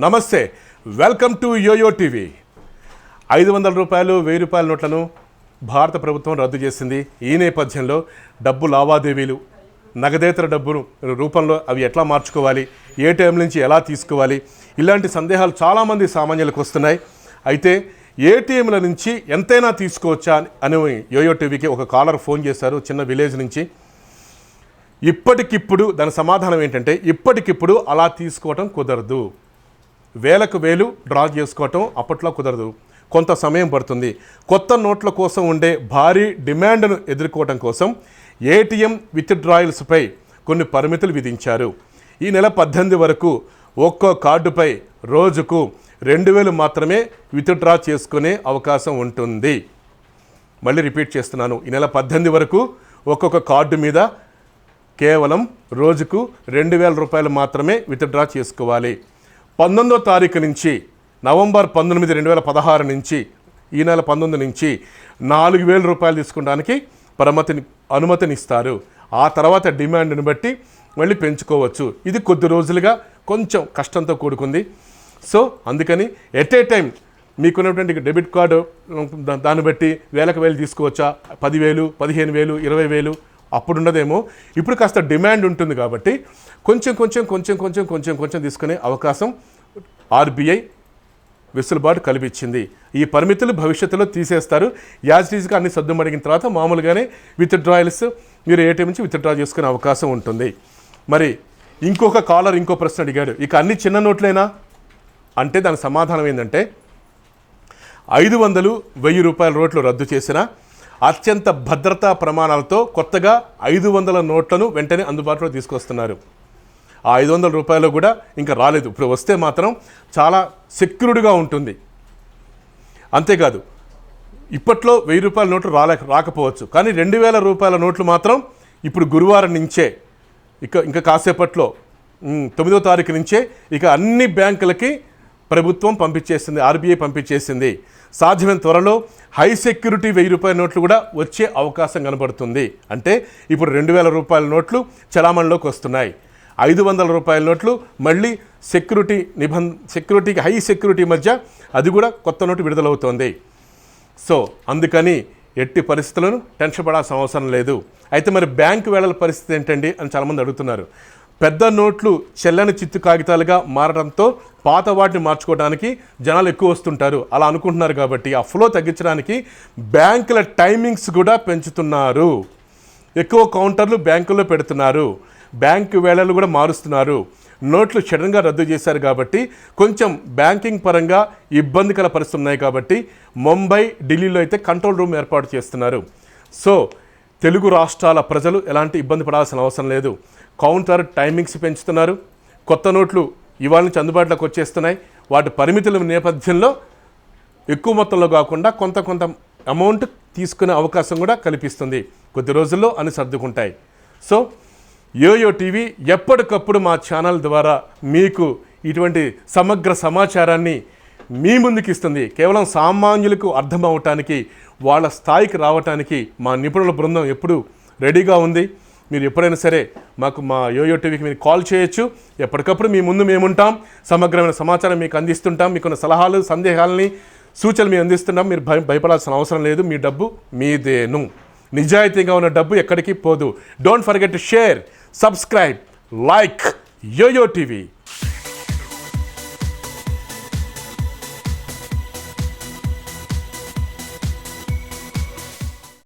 నమస్తే, welcome to yo-yo TV. 500 రూపాయలు 1000 రూపాయల నోట్లను భారత ప్రభుత్వం రద్దు చేసింది. ఈ నేపథ్యంలో డబ్బు లావాదేవీలు, నగదేతర డబ్బు రూపంలో అవి ఎట్లా మార్చుకోవాలి, ఏటీఎం నుంచి ఎలా తీసుకోవాలి, ఇలాంటి సందేహాలు చాలామంది సామాన్యులకు వస్తున్నాయి. అయితే ఏటీఎంల నుంచి ఎంతైనా తీసుకోవచ్చా అని యోయో టీవీకి ఒక కాలర్ ఫోన్ చేశారు చిన్న విలేజ్ నుంచి. ఇప్పటికిప్పుడు దాని సమాధానం ఏంటంటే, ఇప్పటికిప్పుడు అలా తీసుకోవటం కుదరదు. వేలకు వేలు డ్రా చేసుకోవటం అప్పట్లో కుదరదు, కొంత సమయం పడుతుంది. కొత్త నోట్ల కోసం ఉండే భారీ డిమాండ్ను ఎదుర్కోవడం కోసం ఏటీఎం విత్డ్రాయల్స్పై కొన్ని పరిమితులు విధించారు. ఈ నెల 18 వరకు ఒక్కో కార్డుపై రోజుకు 2000 మాత్రమే విత్డ్రా చేసుకునే అవకాశం ఉంటుంది. మళ్ళీ రిపీట్ చేస్తున్నాను, ఈ నెల 18 వరకు ఒక్కొక్క కార్డు మీద కేవలం రోజుకు 2000 రూపాయలు మాత్రమే విత్డ్రా చేసుకోవాలి. 19వ తారీఖు నుంచి నవంబర్ 19, 2016 నుంచి ఈ నెల 19 నుంచి 4000 రూపాయలు తీసుకోవడానికి అనుమతినిస్తారు. ఆ తర్వాత డిమాండ్ని బట్టి మళ్ళీ పెంచుకోవచ్చు. ఇది కొద్ది రోజులుగా కొంచెం కష్టంతో కూడుకుంది. సో అందుకని ఎట్ ఏ టైం మీకున్నటువంటి డెబిట్ కార్డు దాన్ని బట్టి వేలకు వేలు తీసుకోవచ్చా, 10,000, 15,000, 20,000 అప్పుడు ఉండదేమో. ఇప్పుడు కాస్త డిమాండ్ ఉంటుంది కాబట్టి కొంచెం తీసుకునే అవకాశం ఆర్బీఐ వెసులుబాటు కల్పించింది. ఈ పరిమితులు భవిష్యత్తులో తీసేస్తారు. యాజ్ టీజ్గా అన్ని సర్దుమడిగిన తర్వాత మామూలుగానే విత్డ్రాయల్స్ మీరు ఏటీఎం నుంచి విత్డ్రా చేసుకునే అవకాశం ఉంటుంది. మరి ఇంకొక కాలర్ ఇంకో ప్రశ్న అడిగాడు, ఇక అన్ని చిన్న నోట్లేనా అంటే దానికి సమాధానం ఏంటంటే, 500, 1000 రూపాయల నోట్లు రద్దు చేసిన అత్యంత భద్రతా ప్రమాణాలతో కొత్తగా 500 నోట్లను వెంటనే అందుబాటులో తీసుకొస్తున్నారు. ఆ 500 రూపాయలు కూడా ఇంకా రాలేదు. ఇప్పుడు వస్తే మాత్రం చాలా సెక్యూర్డ్గా ఉంటుంది. అంతేకాదు, ఇప్పట్లో 1000 రూపాయల నోట్లు రాకపోవచ్చు, కానీ 2000 రూపాయల నోట్లు మాత్రం ఇప్పుడు గురువారం నుంచే ఇంకా కాసేపట్లో 9వ తారీఖు నుంచే ఇక అన్ని బ్యాంకులకి ప్రభుత్వం పంపించేసింది, ఆర్బీఐ పంపించేసింది. సాధ్యమైన త్వరలో హై సెక్యూరిటీ 1000 రూపాయల నోట్లు కూడా వచ్చే అవకాశం కనబడుతుంది. అంటే ఇప్పుడు 2000 రూపాయల నోట్లు చలామణిలోకి వస్తున్నాయి. 500 రూపాయల నోట్లు మళ్ళీ సెక్యూరిటీకి హై సెక్యూరిటీ మధ్య అది కూడా కొత్త నోటు విడుదలవుతోంది. సో అందుకని ఎట్టి పరిస్థితులను టెన్షన్ పడాల్సిన అవసరం లేదు. అయితే మరి బ్యాంకు వేళల పరిస్థితి ఏంటండి అని చాలామంది అడుగుతున్నారు. పెద్ద నోట్లు చెల్లని చిత్తు కాగితాలుగా మారడంతో పాత వాటిని మార్చుకోవడానికి జనాలు ఎక్కువ వస్తుంటారు అలా అనుకుంటున్నారు. కాబట్టి ఆ ఫ్లో తగ్గించడానికి బ్యాంకుల టైమింగ్స్ కూడా పెంచుతున్నారు. ఎక్కువ కౌంటర్లు బ్యాంకుల్లో పెడుతున్నారు, బ్యాంకు వేళలు కూడా మారుస్తున్నారు. నోట్లు సడన్గా రద్దు చేశారు కాబట్టి కొంచెం బ్యాంకింగ్ పరంగా ఇబ్బందికర పరిస్థితులు ఉన్నాయి. కాబట్టి ముంబై, ఢిల్లీలో అయితే కంట్రోల్ రూమ్ ఏర్పాటు చేస్తున్నారు. సో తెలుగు రాష్ట్రాల ప్రజలు ఎలాంటి ఇబ్బంది పడాల్సిన అవసరం లేదు. కౌంటర్ టైమింగ్స్ పెంచుతున్నారు. కొత్త నోట్లు ఇవాళ నుంచి అందుబాటులోకి వచ్చేస్తున్నాయి. వాటి పరిమితుల నేపథ్యంలో ఎక్కువ మొత్తంలో కాకుండా కొంత అమౌంట్ తీసుకునే అవకాశం కూడా కల్పిస్తుంది. కొద్ది రోజుల్లో అన్ని సర్దుకుంటాయి. సో యోయో టీవీ ఎప్పటికప్పుడు మా ఛానల్ ద్వారా మీకు ఇటువంటి సమగ్ర సమాచారాన్ని మీ ముందుకు ఇస్తుంది. కేవలం సామాన్యులకు అర్థం అవటానికి, వాళ్ళ స్థాయికి రావటానికి మా నిపుణుల బృందం ఎప్పుడూ రెడీగా ఉంది. మీరు ఎప్పుడైనా సరే మాకు మా యోయో టీవీకి మీరు కాల్ చేయొచ్చు. ఎప్పటికప్పుడు మీ ముందు మేముంటాం, సమగ్రమైన సమాచారం మీకు అందిస్తుంటాం. మీకున్న సలహాలు, సందేహాలని, సూచనలు మేము అందిస్తున్నాం. మీరు భయపడాల్సిన అవసరం లేదు. మీ డబ్బు మీదేను. నిజాయితీగా ఉన్న డబ్బు ఎక్కడికి పోదు. Don't forget to share, subscribe, like YOYO TV.